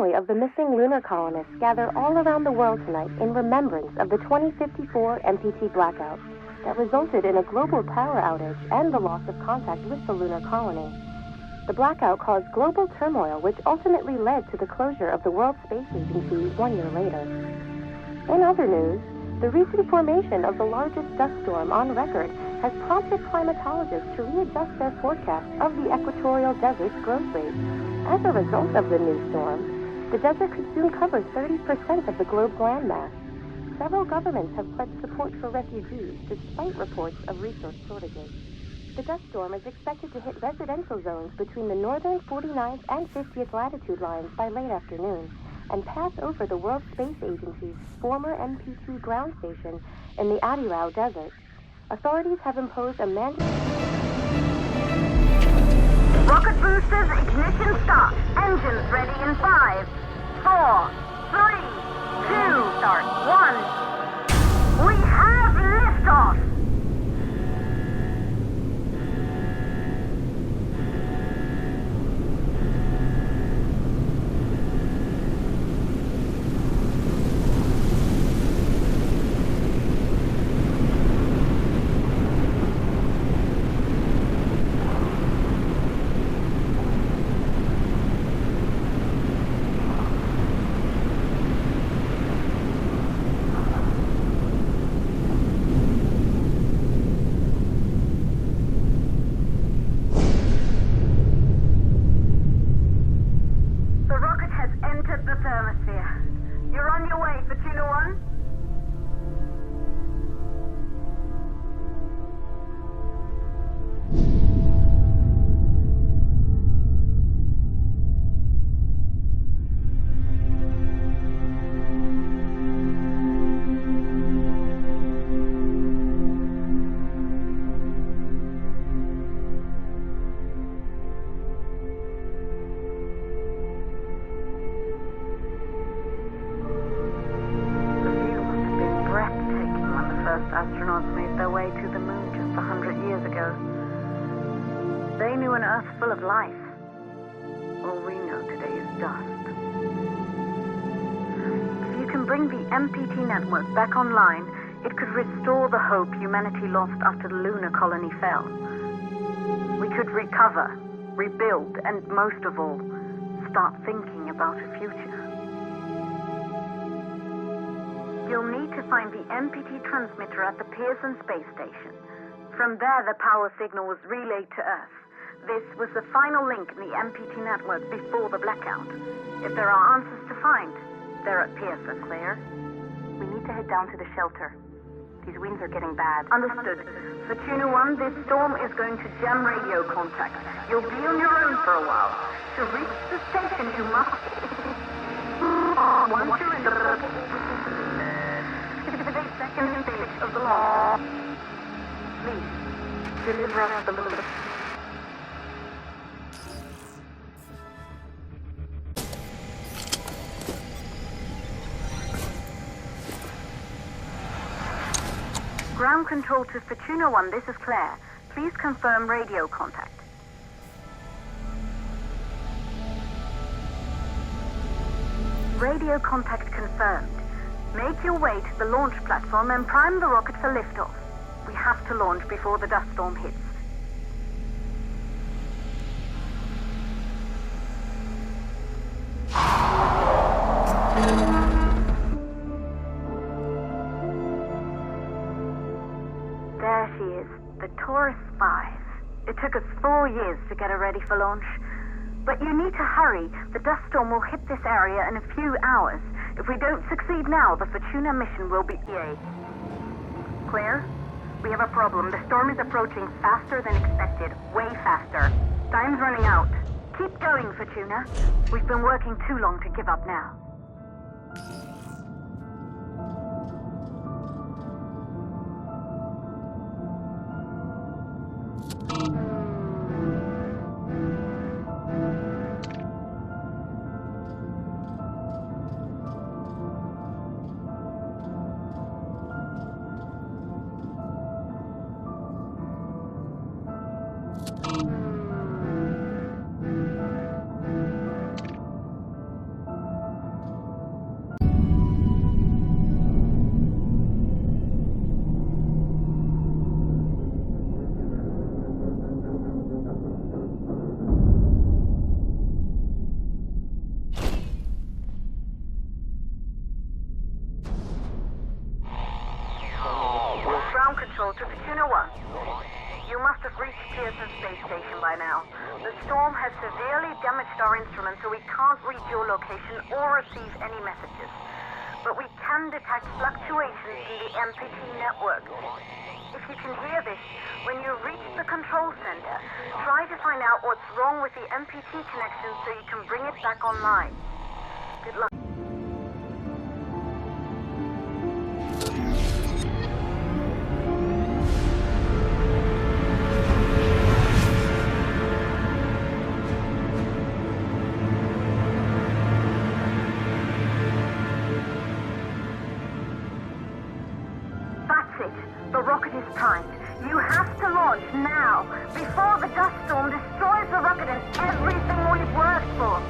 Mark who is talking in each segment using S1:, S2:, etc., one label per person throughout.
S1: family of the missing lunar colonists gather all around the world tonight in remembrance of the 2054 MPT blackout that resulted in a global power outage and the loss of contact with the lunar colony. The blackout caused global turmoil, which ultimately led to the closure of the World Space Agency 1 year later. In other news, the recent formation of the largest dust storm on record has prompted climatologists to readjust their forecast of the equatorial desert's growth rate. As a result of the new storm, the desert could soon cover 30% of the globe's landmass. Several governments have pledged support for refugees despite reports of resource shortages. The dust storm is expected to hit residential zones between the northern 49th and 50th latitude lines by late afternoon and pass over the World Space Agency's former MPT ground station in the Adirau Desert. Authorities have imposed a mandatory...
S2: Rocket boosters, ignition start. Engines ready in 5, 4, 3, 2, start, 1. We have liftoff! Astronauts made their way to the moon just 100 years ago. They knew an Earth full of life. All we know today is dust. If you can bring the MPT network back online, it could restore the hope humanity lost after the lunar colony fell. We could recover, rebuild, and most of all, start thinking about a future. You'll need to find the MPT transmitter at the Pearson space station. From there, the power signal was relayed to Earth. This was the final link in the MPT network before the blackout. If there are answers to find, they're at Pearson. Claire?
S1: We need to head down to the shelter. These winds are getting bad.
S2: Understood. Fortuna 1, this storm is going to jam radio contact. You'll be on your own for a while. To reach the station, you must... Once you're in the... second stage of the launch. Please, deliver us the moon. Ground control to Fortuna 1, this is Claire. Please confirm radio contact. Radio contact confirmed. Make your way to the launch platform and prime the rocket for liftoff. We have to launch before the dust storm hits. There she is, the Taurus 5. It took us 4 years to get her ready for launch. But you need to hurry. The dust storm will hit this area in a few hours. If we don't succeed now, the Fortuna mission will be... Claire, we have a problem. The storm is approaching faster than expected. Way faster. Time's running out. Keep going, Fortuna. We've been working too long to give up now. Anderson Space Station by now. The storm has severely damaged our instruments, so we can't reach your location or receive any messages. But we can detect fluctuations in the MPT network. If you can hear this, when you reach the control center, try to find out what's wrong with the MPT connection so you can bring it back online. Good luck. The rocket is primed. You have to launch now, before the dust storm destroys the rocket and everything we've worked for.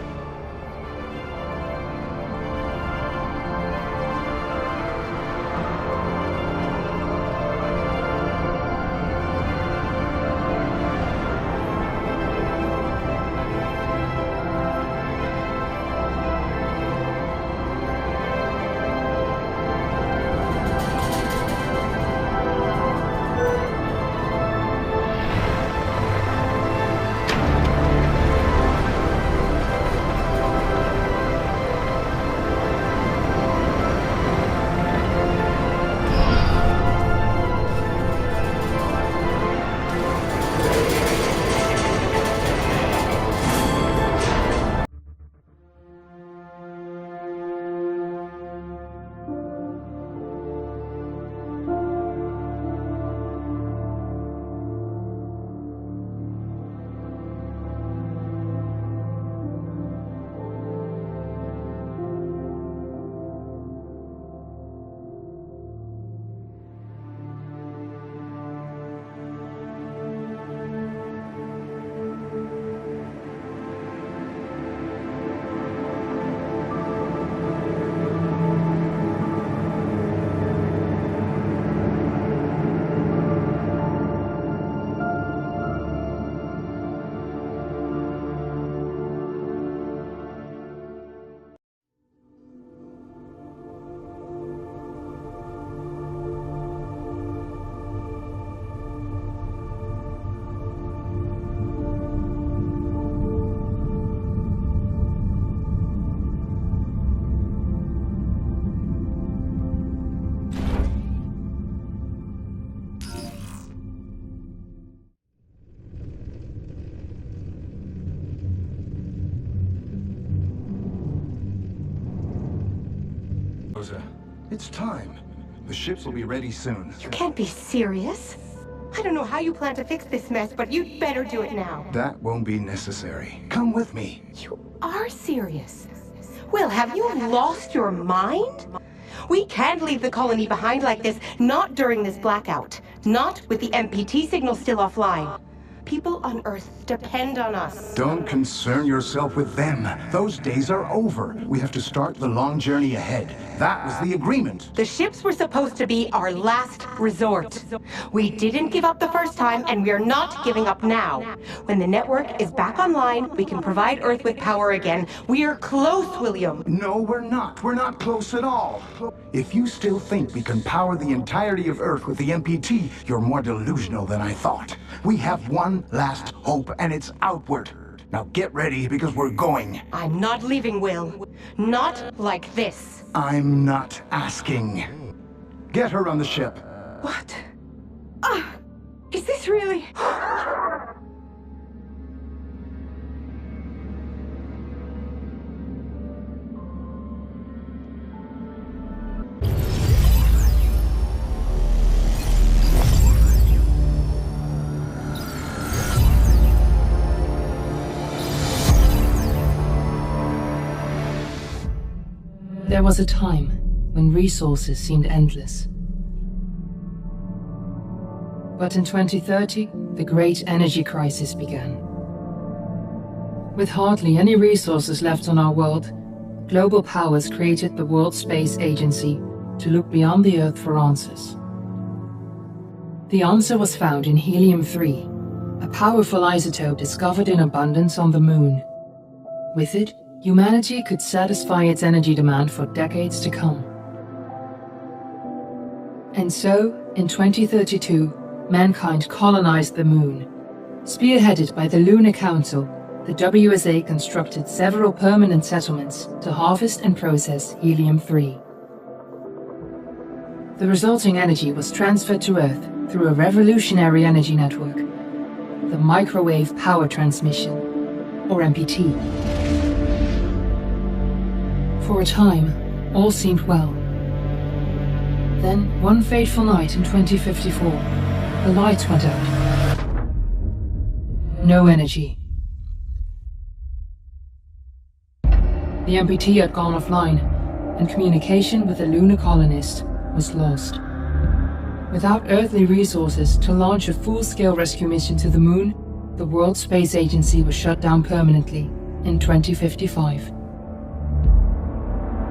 S3: It's time. The ships will be ready soon.
S4: You can't be serious. I don't know how you plan to fix this mess, but you'd better do it now.
S3: That won't be necessary. Come with me.
S4: You are serious. Will, have you lost your mind? We can't leave the colony behind like this, not during this blackout. Not with the MPT signal still offline. People on Earth depend on us.
S3: Don't concern yourself with them. Those days are over. We have to start the long journey ahead. That was the agreement.
S4: The ships were supposed to be our last resort. We didn't give up the first time, and we're not giving up now. When the network is back online, we can provide Earth with power again. We're close, William.
S3: No, we're not. We're not close at all. If you still think we can power the entirety of Earth with the MPT, you're more delusional than I thought. We have one last hope, and it's outward. Now get ready, because we're going.
S4: I'm not leaving, Will. Not like this.
S3: I'm not asking. Get her on the ship.
S4: What? Is this really...
S5: There was a time when resources seemed endless. But in 2030, the great energy crisis began. With hardly any resources left on our world, global powers created the World Space Agency to look beyond the Earth for answers. The answer was found in helium-3, a powerful isotope discovered in abundance on the Moon. With it, humanity could satisfy its energy demand for decades to come. And so, in 2032, mankind colonized the Moon, Spearheaded by the Lunar Council, the WSA constructed several permanent settlements to harvest and process helium-3. The resulting energy was transferred to Earth through a revolutionary energy network, the Microwave Power Transmission, or MPT. For a time, all seemed well. Then, one fateful night in 2054, the lights went out. No energy. The MPT had gone offline, and communication with the lunar colonist was lost. Without earthly resources to launch a full-scale rescue mission to the Moon, the World Space Agency was shut down permanently in 2055.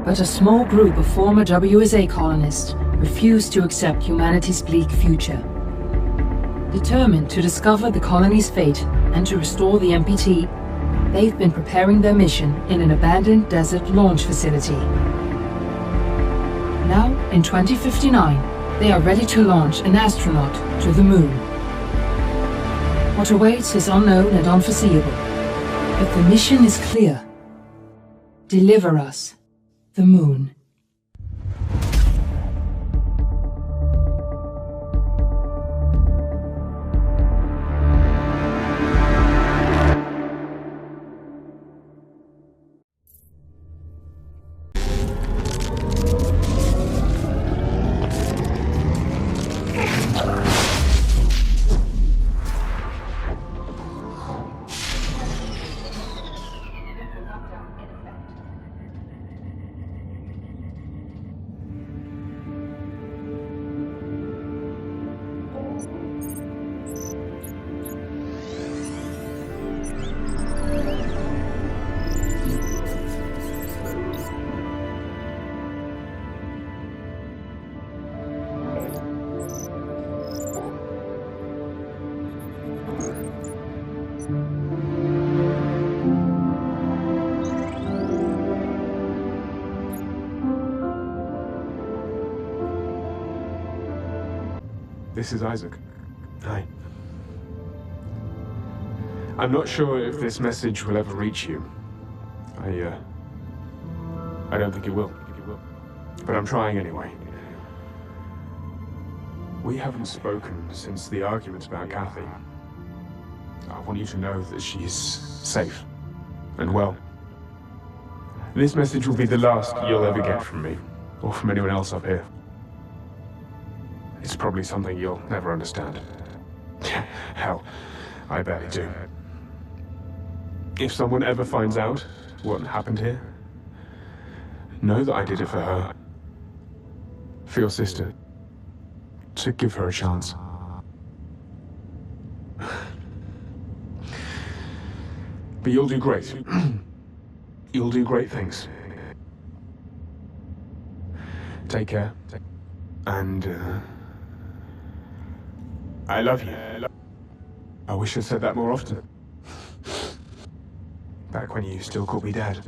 S5: But a small group of former WSA colonists refused to accept humanity's bleak future. Determined to discover the colony's fate and to restore the MPT, they've been preparing their mission in an abandoned desert launch facility. Now, in 2059, they are ready to launch an astronaut to the Moon. What awaits is unknown and unforeseeable, but the mission is clear. Deliver us the Moon.
S6: This is Isaac. Hi. I'm not sure if this message will ever reach you. I don't think it will. But I'm trying anyway. We haven't spoken since the argument about Kathy. I want you to know that she's safe and well. This message will be the last you'll ever get from me, or from anyone else up here. It's probably something you'll never understand. Hell, I barely do. If someone ever finds out what happened here, know that I did it for her. For your sister. To give her a chance. But you'll do great. You'll do great things. Take care. And, I love you. I wish I'd said that more often. Back when you still called me Dad.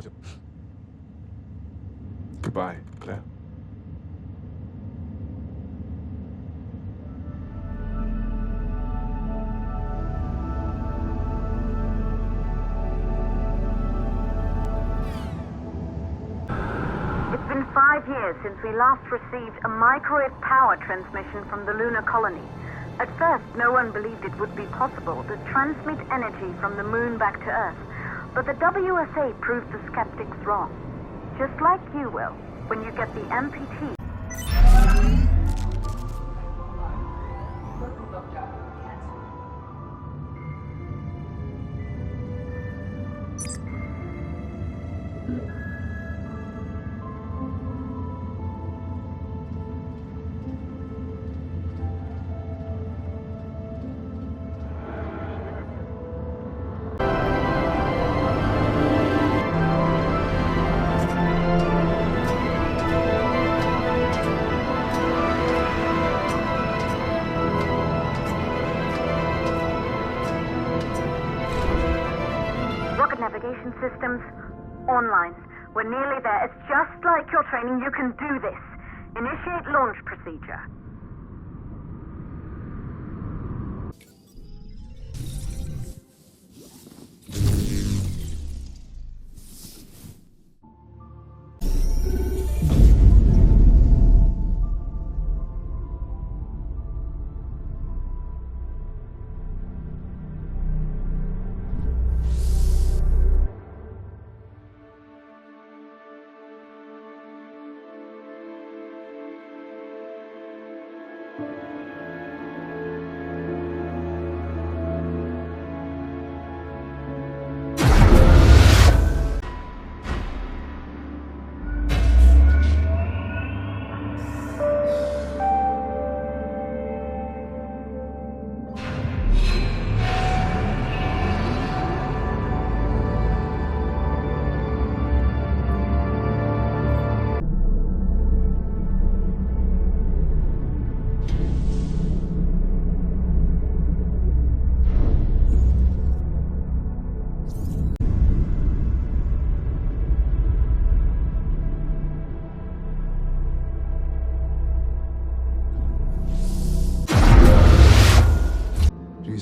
S6: Goodbye, Claire.
S2: It's been 5 years since we last received a microwave power transmission from the lunar colony. At first, no one believed it would be possible to transmit energy from the Moon back to Earth. But the WSA proved the skeptics wrong. Just like you will, when you get the MPT. Navigation systems online. We're nearly there. It's just like your training. You can do this. Initiate launch procedure.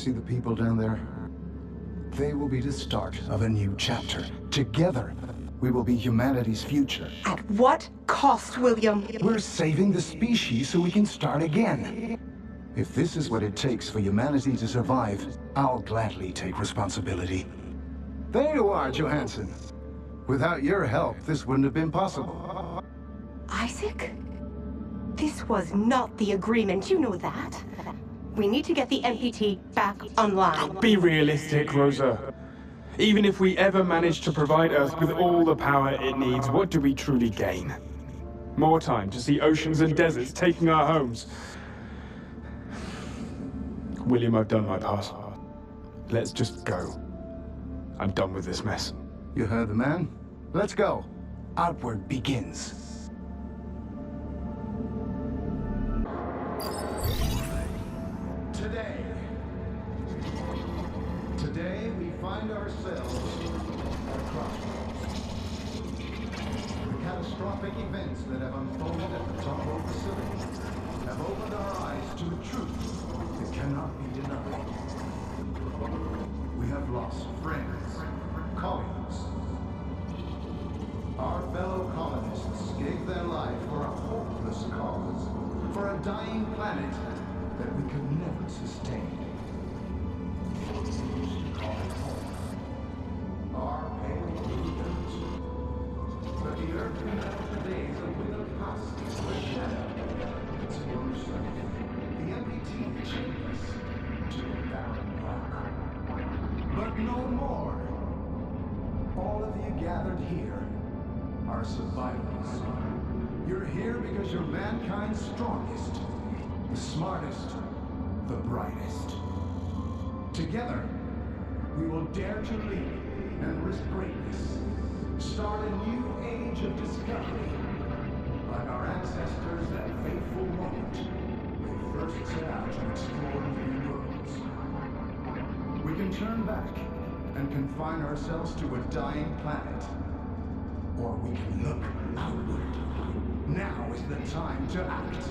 S3: see the people down there? They will be the start of a new chapter. Together, we will be humanity's future.
S4: At what cost, William?
S3: We're saving the species so we can start again. If this is what it takes for humanity to survive, I'll gladly take responsibility. There you are, Johansson. Without your help, this wouldn't have been possible.
S4: Isaac? This was not the agreement, you know that. We need to get the MPT back online.
S6: Be realistic, Rosa. Even if we ever manage to provide Earth with all the power it needs, what do we truly gain? More time to see oceans and deserts taking our homes. William, I've done my part. Let's just go. I'm done with this mess.
S3: You heard the man? Let's go. Outward begins. Today we find ourselves at a crossroads. The catastrophic events that have unfolded at the Tombo facility have opened our eyes to a truth that cannot be denied. We have lost friends, colleagues. Our fellow colonists gave their life for a hopeless cause, for a dying planet that we could never sustain. Call it home. Our pale blue dirt. But the earth we know today is a withered husk, a shadow. It's erosion. The MPT chained us to a barren rock. But no more. All of you gathered here are survivors. You're here because you're mankind's strongest, the smartest, the brightest. Together, we will dare to lead and risk greatness. Start a new age of discovery. Like our ancestors that fateful moment they first set out to explore new worlds. We can turn back and confine ourselves to a dying planet. Or we can look outward. Now is the time to act.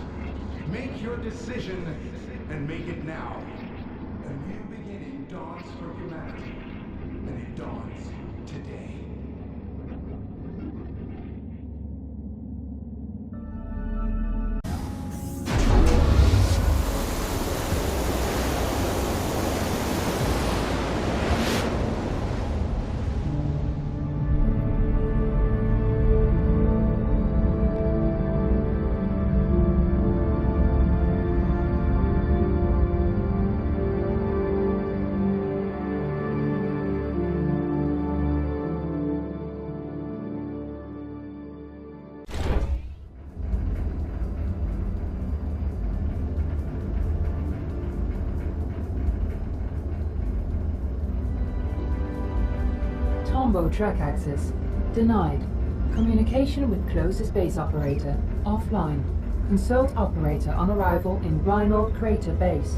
S3: Make your decision and make it now. A new beginning dawns for humanity, and it dawns today.
S5: Tombo track access. Denied. Communication with closest base operator. Offline. Consult operator on arrival in Rhinold Crater Base.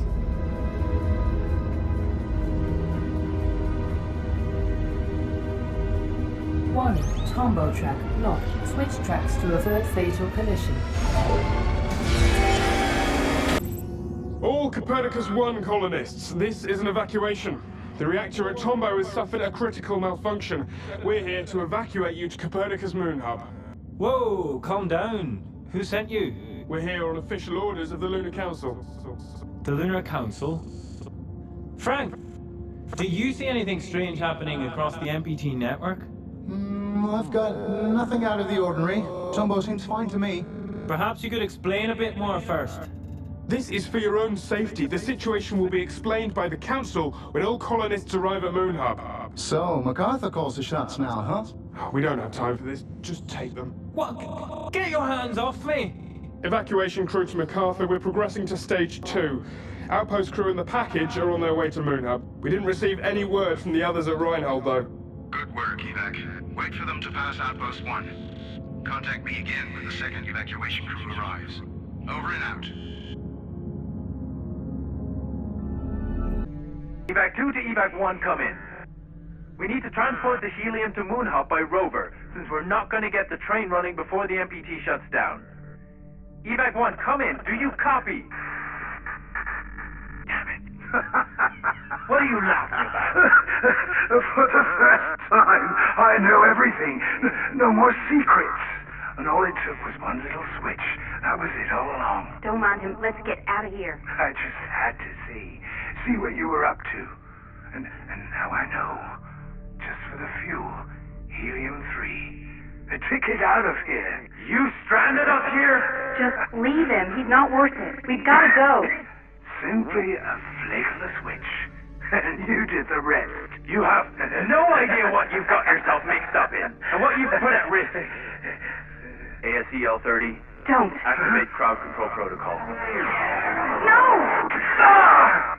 S5: Warning. Tombo track locked. Switch tracks to avert fatal collision.
S6: All Copernicus 1 colonists, this is an evacuation. The reactor at Tombo has suffered a critical malfunction. We're here to evacuate you to Copernicus Moon Hub.
S7: Whoa, calm down. Who sent you?
S6: We're here on official orders of the Lunar Council.
S7: The Lunar Council? Frank, do you see anything strange happening across the MPT network?
S3: I've got nothing out of the ordinary. Tombo seems fine to me.
S7: Perhaps you could explain a bit more first.
S6: This is for your own safety. The situation will be explained by the Council when all colonists arrive at Moon Hub.
S3: So, MacArthur calls the shots now, huh?
S6: We don't have time for this. Just take them.
S7: What? Get your hands off me!
S6: Evacuation crew to MacArthur. We're progressing to stage 2. Outpost crew and the package are on their way to Moon Hub. We didn't receive any word from the others at Rheinhold, though.
S8: Good work, Evac. Wait for them to pass Outpost 1. Contact me again when the second evacuation crew arrives. Over and out.
S9: Evac 2 to Evac 1, come in. We need to transport the helium to Moon Hub by rover, since we're not going to get the train running before the MPT shuts down. Evac 1, come in. Do you copy? Damn it. What are you laughing about?
S3: For the first time, I know everything. No more secrets. And all it took was one little switch. That was it all along.
S2: Don't mind him. Let's get out of here.
S3: I just had to see what you were up to. And now I know. Just for the fuel, helium-3. A ticket out of here.
S9: You stranded us here?
S2: Just leave him. He's not worth it. We've got to go.
S3: Simply a flick of the switch. And you did the rest.
S9: You have no idea what you've got yourself mixed up in, and what you've put at risk. ASEL-30.
S2: Don't.
S9: Activate crowd control protocol.
S2: No!
S3: Ah!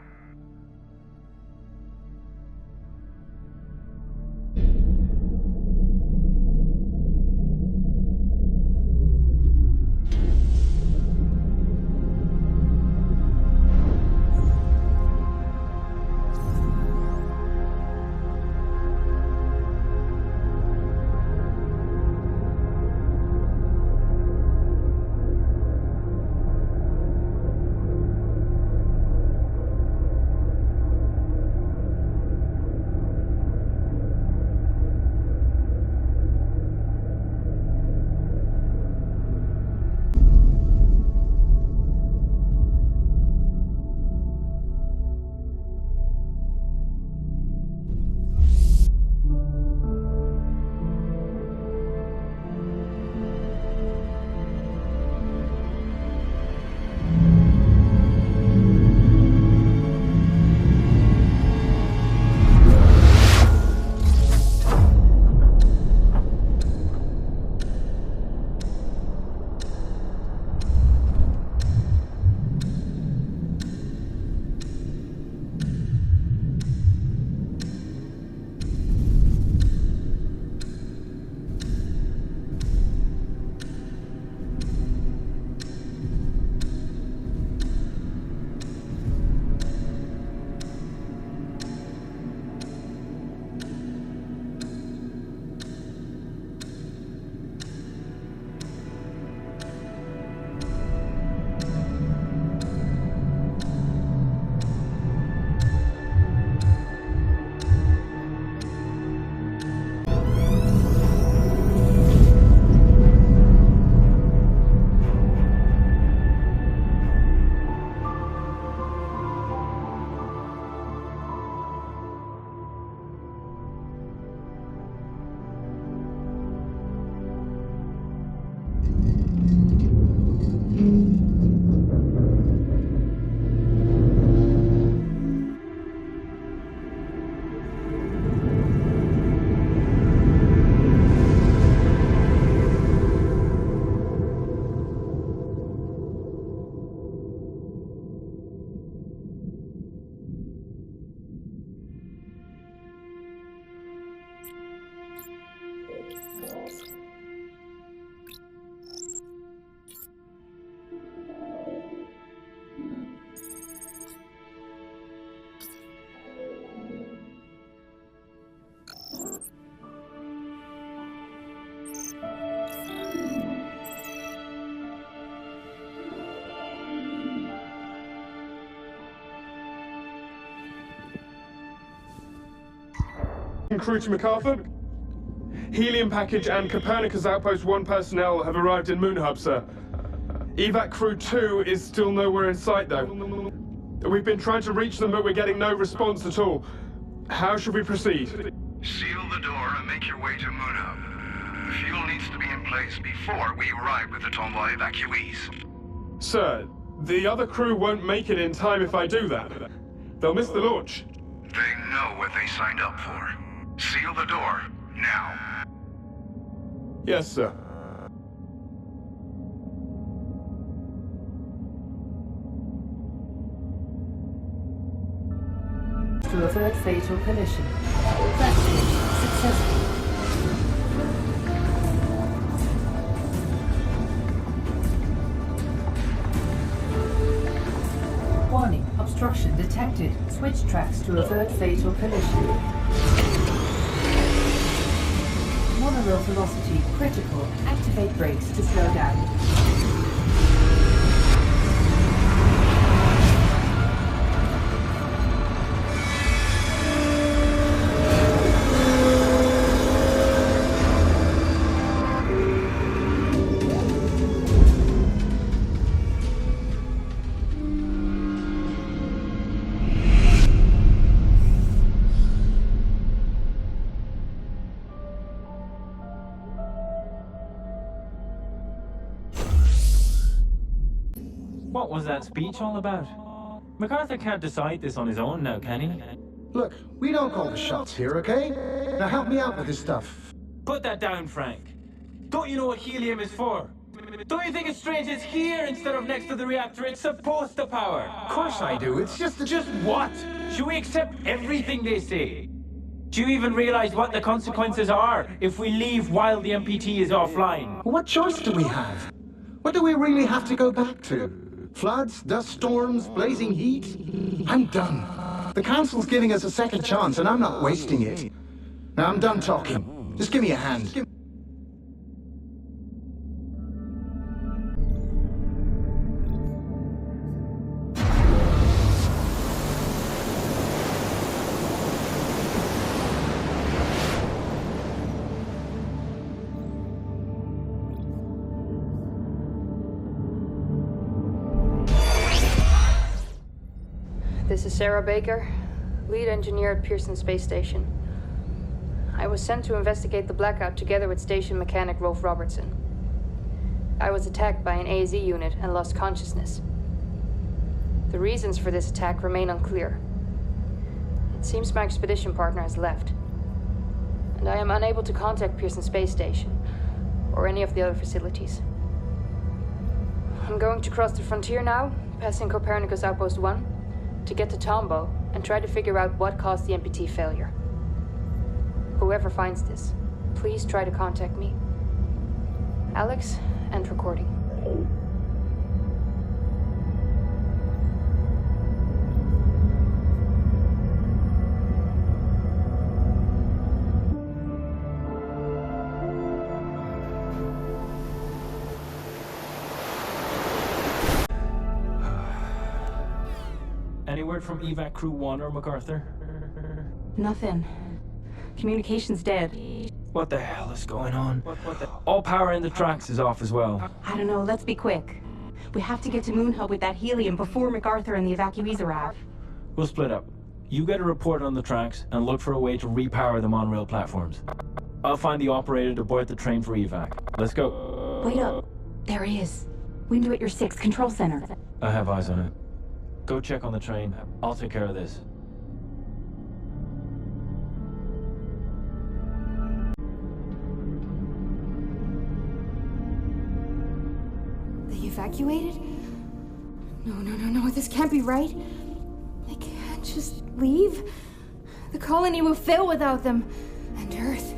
S6: Crew to MacArthur. Helium package and Copernicus Outpost 1 personnel have arrived in Moon Hub, sir. Evac Crew 2 is still nowhere in sight, though. We've been trying to reach them, but we're getting no response at all. How should we proceed?
S8: Seal the door and make your way to Moon Hub. The fuel needs to be in place before we arrive with the Tomboy evacuees.
S6: Sir, the other crew won't make it in time if I do that. They'll miss the launch.
S8: They know what they signed up for. Seal the door, now.
S6: Yes, sir.
S5: To avert fatal collision. Practice successful. Warning, obstruction detected. Switch tracks to avert fatal collision. Monorail velocity critical. Activate brakes to slow down.
S7: What was that speech all about? MacArthur can't decide this on his own now, can he?
S3: Look, we don't call the shots here, okay? Now help me out with this stuff.
S7: Put that down, Frank. Don't you know what helium is for? Don't you think it's strange it's here instead of next to the reactor it's supposed to power?
S3: Of course I do, it's just that...
S7: Just what? Should we accept everything they say? Do you even realize what the consequences are if we leave while the MPT is offline?
S3: What choice do we have? What do we really have to go back to? Floods, dust storms, blazing heat? I'm done. The Council's giving us a second chance, and I'm not wasting it. Now I'm done talking. Just give me a hand.
S10: This is Sarah Baker, lead engineer at Pearson Space Station. I was sent to investigate the blackout together with station mechanic Rolf Robertson. I was attacked by an AZ unit and lost consciousness. The reasons for this attack remain unclear. It seems my expedition partner has left, and I am unable to contact Pearson Space Station or any of the other facilities. I'm going to cross the frontier now, passing Copernicus Outpost 1, to get to Tombo and try to figure out what caused the MPT failure. Whoever finds this, please try to contact me. Alex, end recording.
S7: Any word from Evac Crew 1 or MacArthur?
S4: Nothing. Communication's dead.
S7: What the hell is going on? All power in the tracks is off as well.
S4: I don't know, let's be quick. We have to get to Moon Hub with that helium before MacArthur and the evacuees arrive.
S7: We'll split up. You get a report on the tracks and look for a way to repower the monorail platforms. I'll find the operator to board the train for evac. Let's go.
S4: Wait up. There he is. Window at your 6th control center.
S7: I have eyes on it. Go check on the train. I'll take care of this.
S11: They evacuated? No, this can't be right. They can't just leave. The colony will fail without them. And Earth.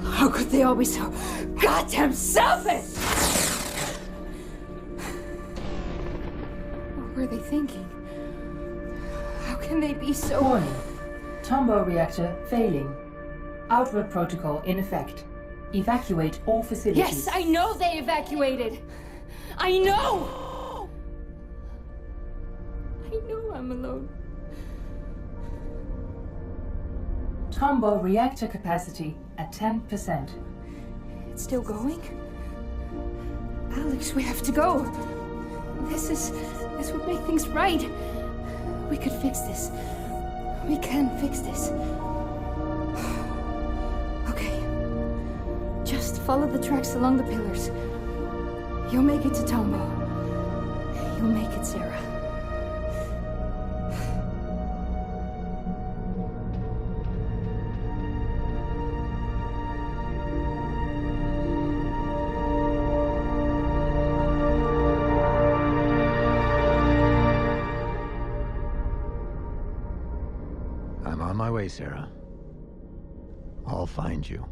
S11: How could they all be so goddamn selfish? What were they thinking? How can they be so...
S5: Warning. Tombo reactor failing. Outward protocol in effect. Evacuate all facilities.
S11: Yes, I know they evacuated. I know I'm alone.
S5: Tombo reactor capacity at 10%.
S11: It's still going? Alex, we have to go. This would make things right. We could fix this. We can fix this. Okay. Just follow the tracks along the pillars. You'll make it to Tombo. You'll make it, Sarah.
S12: I'm on my way, Sarah. I'll find you.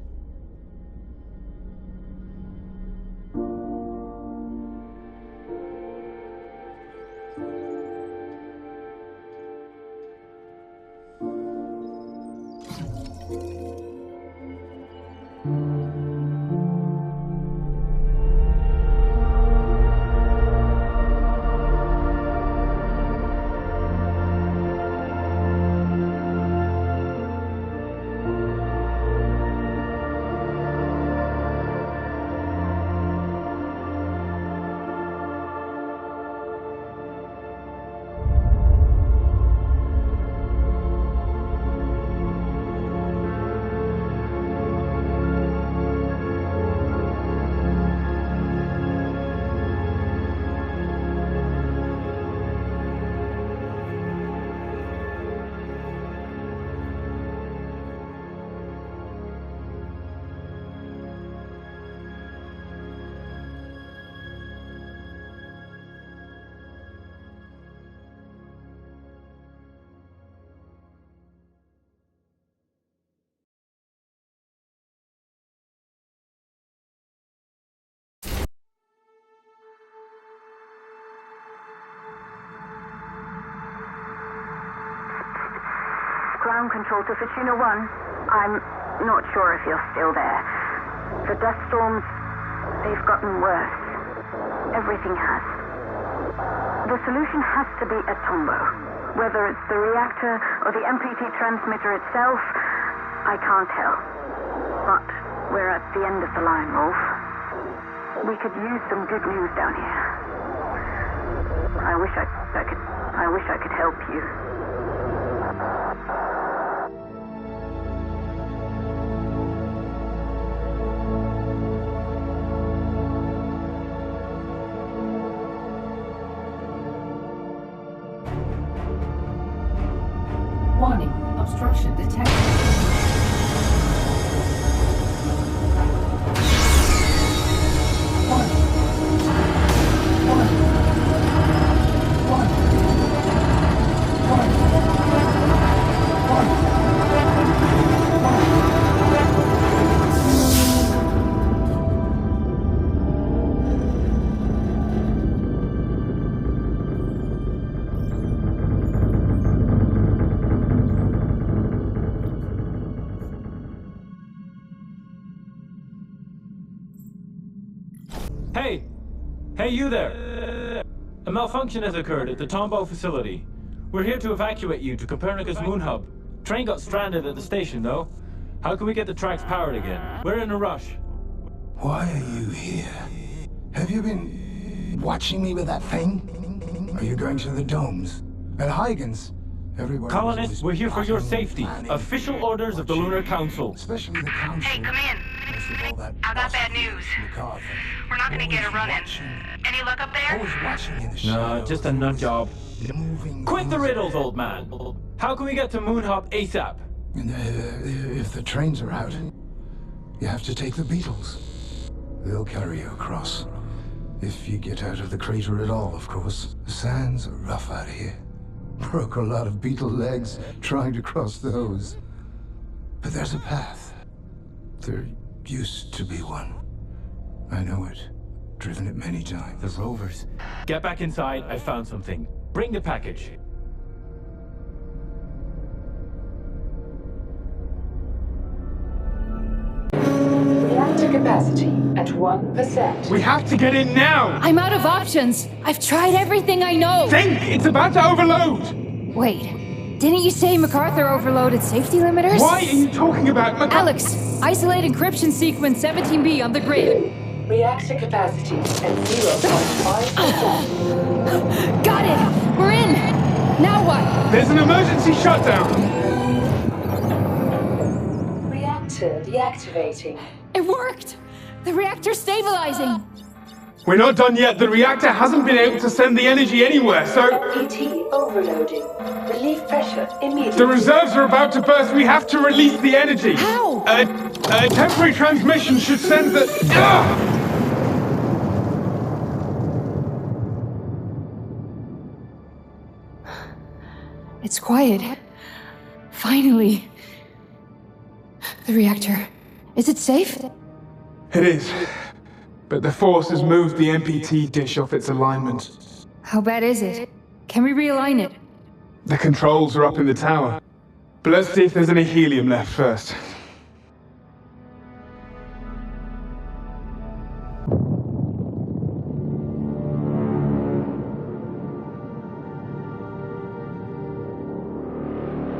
S2: ground control to Fortuna 1. I'm not sure if you're still there. The dust storms, they've gotten worse. Everything has. The solution has to be a Tombo. Whether it's the reactor or the MPT transmitter itself, I can't tell. But we're at the end of the line, Rolf. We could use some good news down here. I wish I could help you.
S5: Warning, obstruction detected.
S7: Hey, you there! A malfunction has occurred at the Tombo facility. We're here to evacuate you to Copernicus Moon Hub. Train got stranded at the station, though. How can we get the tracks powered again? We're in a rush.
S3: Why are you here? Have you been watching me with that thing? Are you going to the domes? At Huygens? Everywhere.
S7: Colonists, we're here for your safety. Official orders of the Lunar Council.
S3: Especially the Council.
S13: Hey, come in. I got bad news. We're not gonna get a run-in. Any luck up there?
S7: No, just a nut job. Quit the riddles, old man. How can we get to Moon Hub ASAP?
S3: If the trains are out, you have to take the Beetles. They'll carry you across. If you get out of the crater at all, of course. The sands are rough out here. Broke a lot of beetle legs trying to cross those. But there's a path. There used to be one. I know it. Driven it many times.
S7: The rovers. Get back inside. I found something. Bring the package.
S5: Reactor capacity at 1%.
S6: We have to get in now!
S11: I'm out of options. I've tried everything I know.
S6: Think! It's about to overload!
S11: Wait, didn't you say MacArthur overloaded safety limiters?
S6: Why are you talking about MacArthur?
S11: Alex, isolate encryption sequence 17B on the grid.
S5: Reactor capacity at 0.5%.
S11: Got it! We're in! Now what?
S6: There's an emergency shutdown!
S5: Reactor deactivating.
S11: It worked! The reactor's stabilizing!
S6: We're not done yet. The reactor hasn't been able to send the energy anywhere, so...
S5: PT overloading. Relief pressure immediately.
S6: The reserves are about to burst. We have to release the energy.
S11: How?
S6: A temporary transmission should send the...
S11: It's quiet. Finally. The reactor. Is it safe?
S6: It is. But the force has moved the MPT dish off its alignment.
S11: How bad is it? Can we realign it?
S6: The controls are up in the tower. But let's see if there's any helium left first.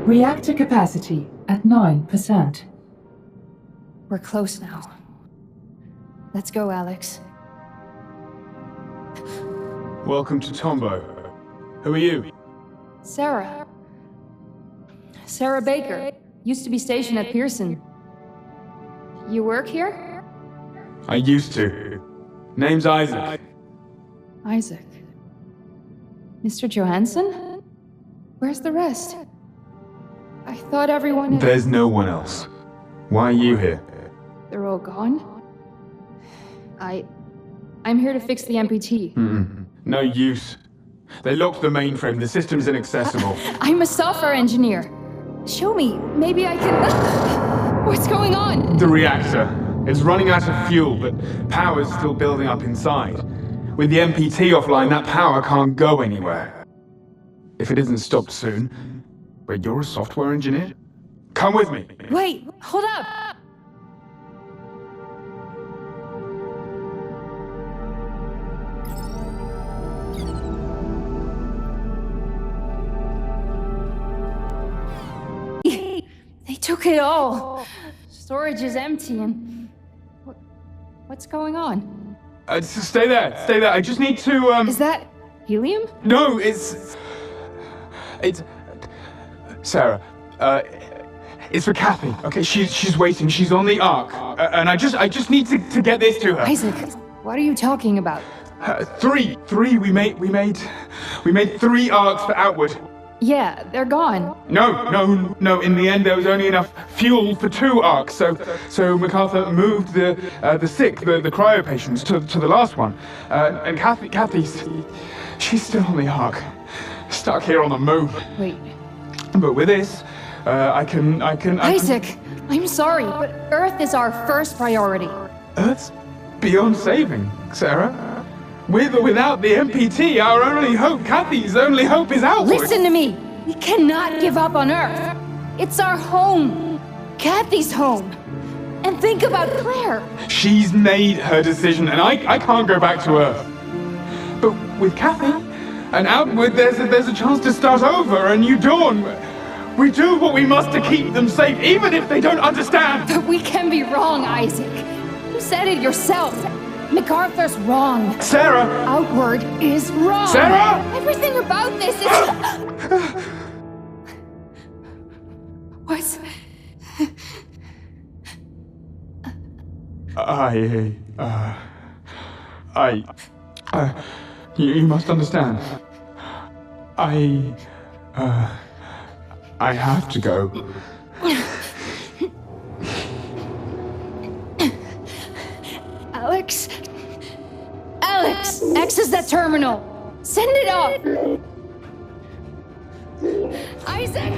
S5: Reactor capacity at 9%.
S11: We're close now. Let's go, Alex.
S6: Welcome to Tombo. Who are you?
S11: Sarah. Sarah Baker. Used to be stationed at Pearson. You work here?
S6: I used to. Name's Isaac.
S11: Isaac. Mr. Johansson? Where's the rest? I thought everyone...
S6: There's no one else. Why are you here?
S11: They're all gone? I'm here to fix the MPT.
S6: No use. They locked the mainframe. The system's inaccessible.
S11: I'm a software engineer. Show me. Maybe I can... What's going on?
S6: The reactor. It's running out of fuel, but power's still building up inside. With the MPT offline, that power can't go anywhere. If it isn't stopped soon... But you're a software engineer? Come with me.
S11: Wait, hold up! They took it all. Storage is empty and... What's going on?
S6: Stay there. I just need to,
S11: Is that helium?
S6: No, it's... Sarah, it's for Kathy, okay? She's waiting, she's on the Ark. And I just need to get this to her.
S11: Isaac, what are you talking about?
S6: Three, we made 3 Arks for Outward.
S11: Yeah, they're gone.
S6: No, in the end there was only enough fuel for 2 Arks, so MacArthur moved the sick, the cryo patients to the last one. And she's still on the Ark, stuck here on the moon.
S11: Wait.
S6: But with this, I can...
S11: Isaac, I'm sorry, but Earth is our first priority.
S6: Earth's beyond saving, Sarah. With or without the MPT, our only hope, Kathy's only hope is outward.
S11: Listen to me! We cannot give up on Earth. It's our home. Kathy's home. And think about Claire.
S6: She's made her decision, and I can't go back to Earth. But with Kathy and Outward, there's a chance to start over, a new dawn. We do what we must to keep them safe, even if they don't understand.
S11: But we can be wrong, Isaac. You said it yourself. MacArthur's wrong.
S6: Sarah!
S11: Outward is wrong.
S6: Sarah!
S11: Everything about this is... What's...
S6: You must understand. I have to go.
S11: Alex! Access that terminal! Send it up! Isaac!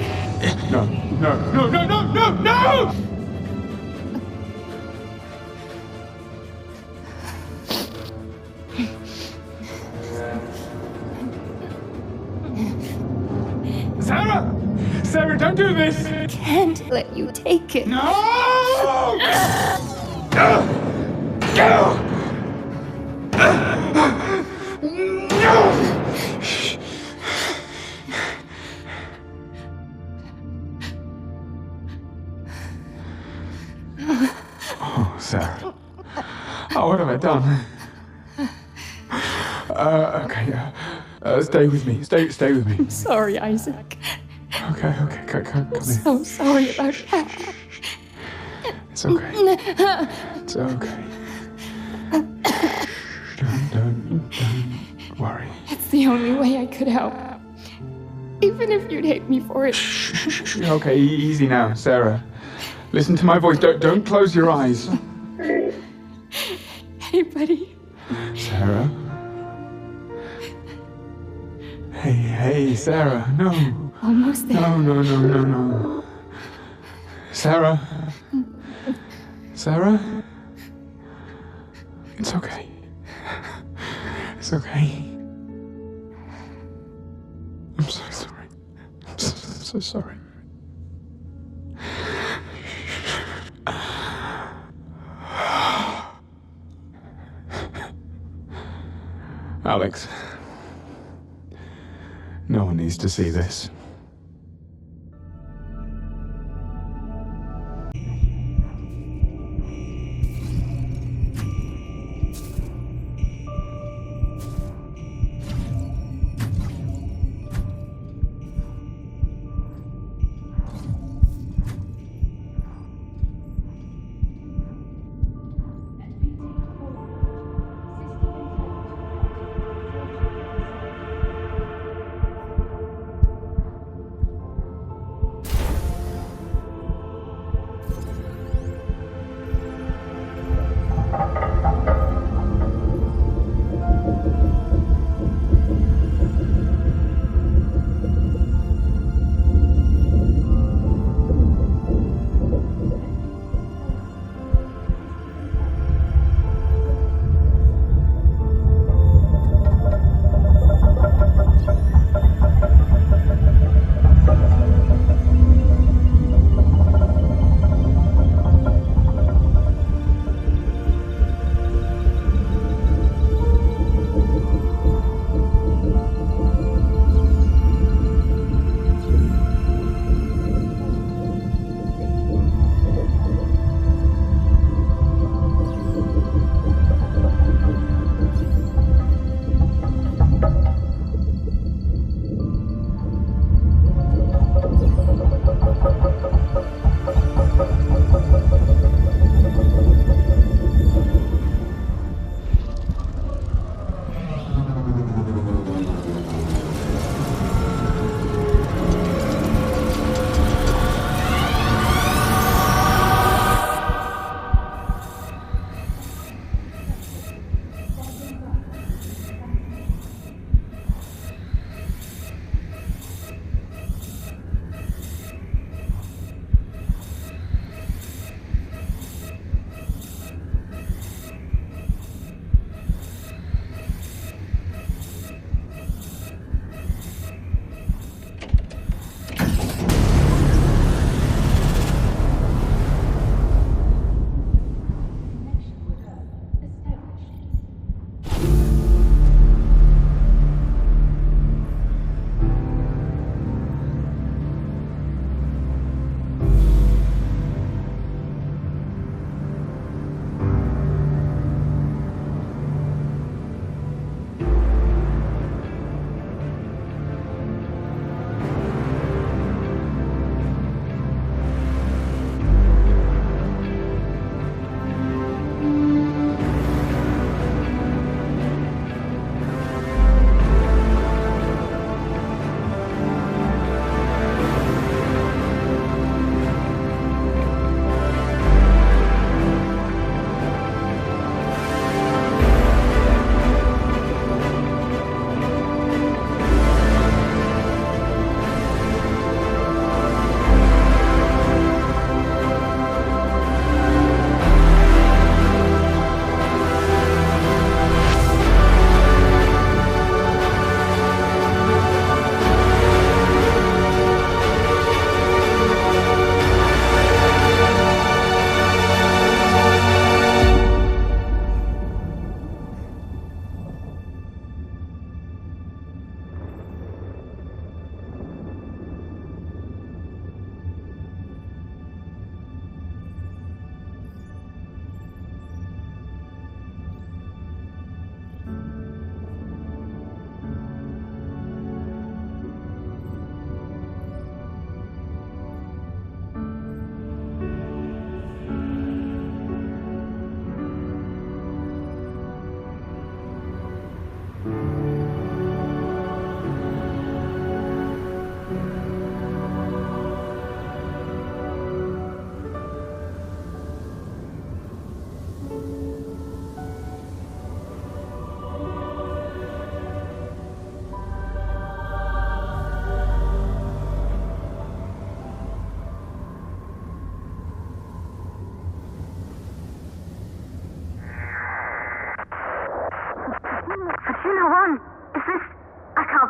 S6: No! Sarah, don't do this!
S11: Can't let you take it.
S6: No! Oh, Sarah. Oh, what have I done? Okay, stay with me. Stay with me.
S11: I'm sorry, Isaac.
S6: Okay, come
S11: I'm so sorry about that.
S6: It's okay. It's okay. Don't worry.
S11: It's the only way I could help. Even if you'd hate me for it.
S6: Okay, easy now, Sarah. Listen to my voice. Don't close your eyes.
S11: Hey, buddy.
S6: Sarah? Hey, Sarah, no.
S11: Almost there.
S6: No. Sarah? Sarah? It's okay. It's okay. I'm so sorry. I'm so sorry. Alex, no one needs to see this.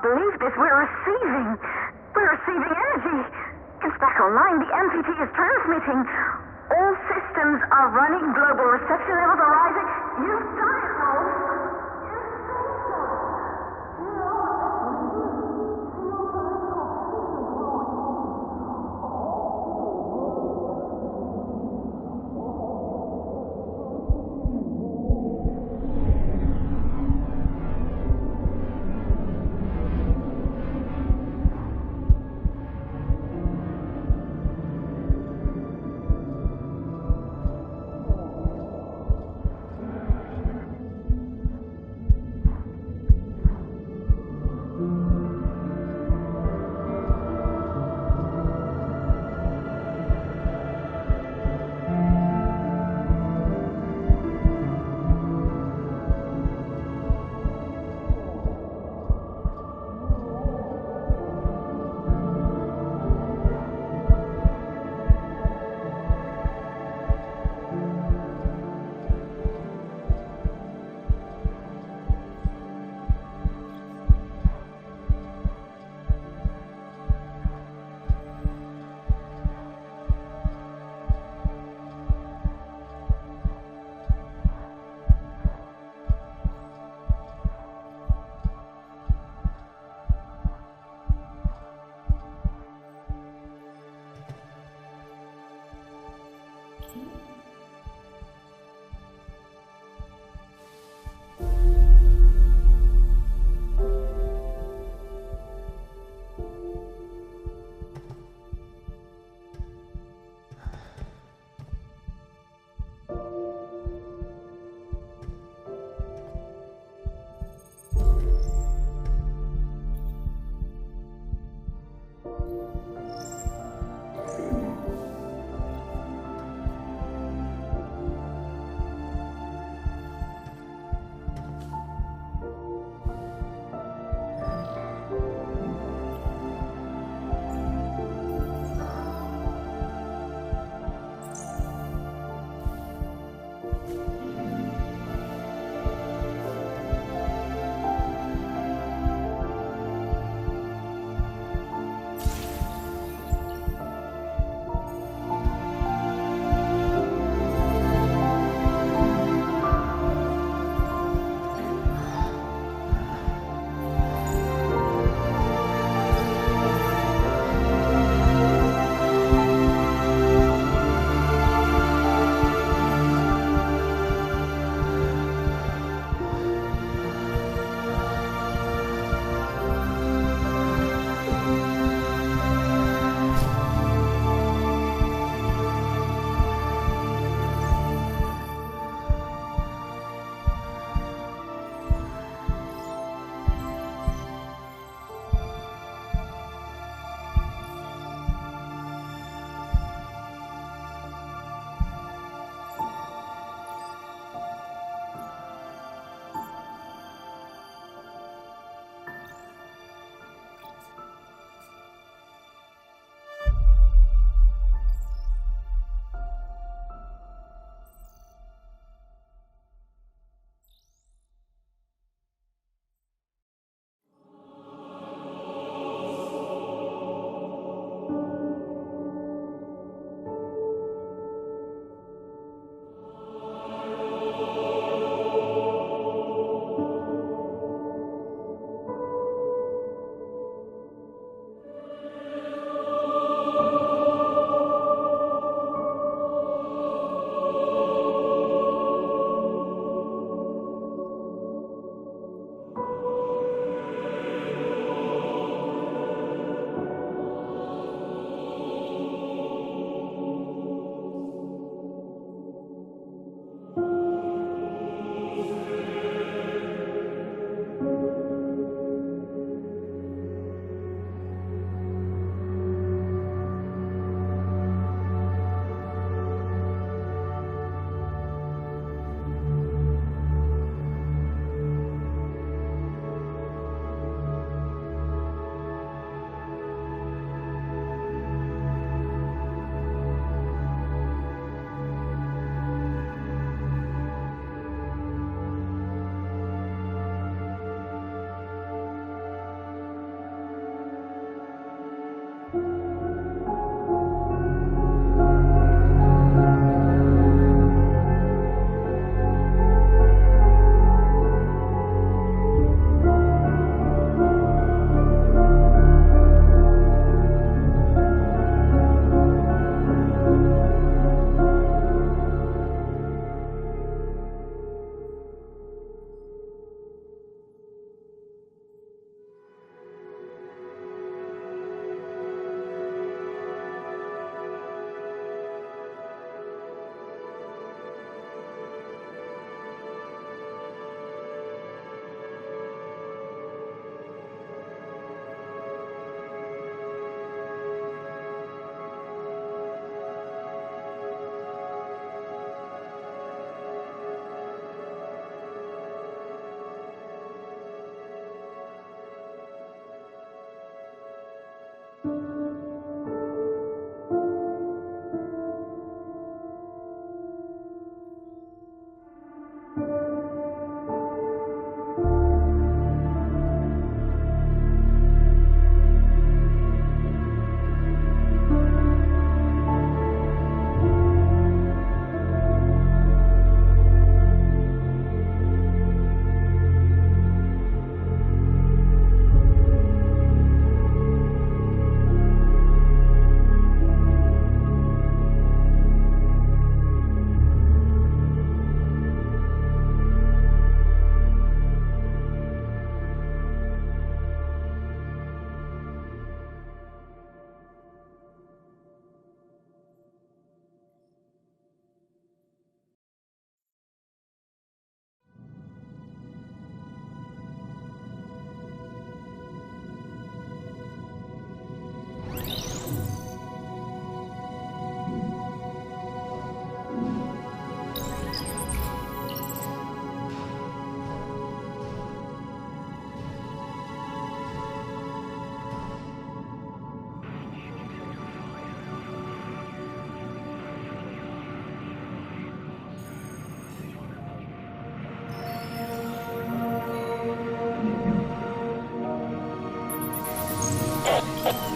S2: believe this. We're receiving energy. It's back online. The MPT is transmitting. All systems are running. Global reception levels are rising. You've done it, Rolf.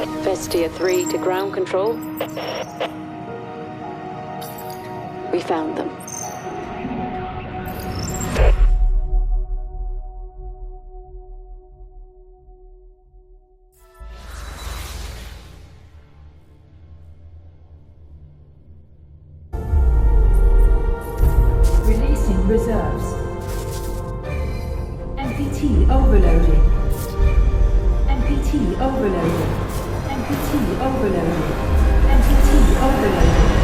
S14: Vestia 3 to ground control. We found them.
S5: Releasing reserves. MPT overloading. MPT overloading. MPT overloading. MPT overloading.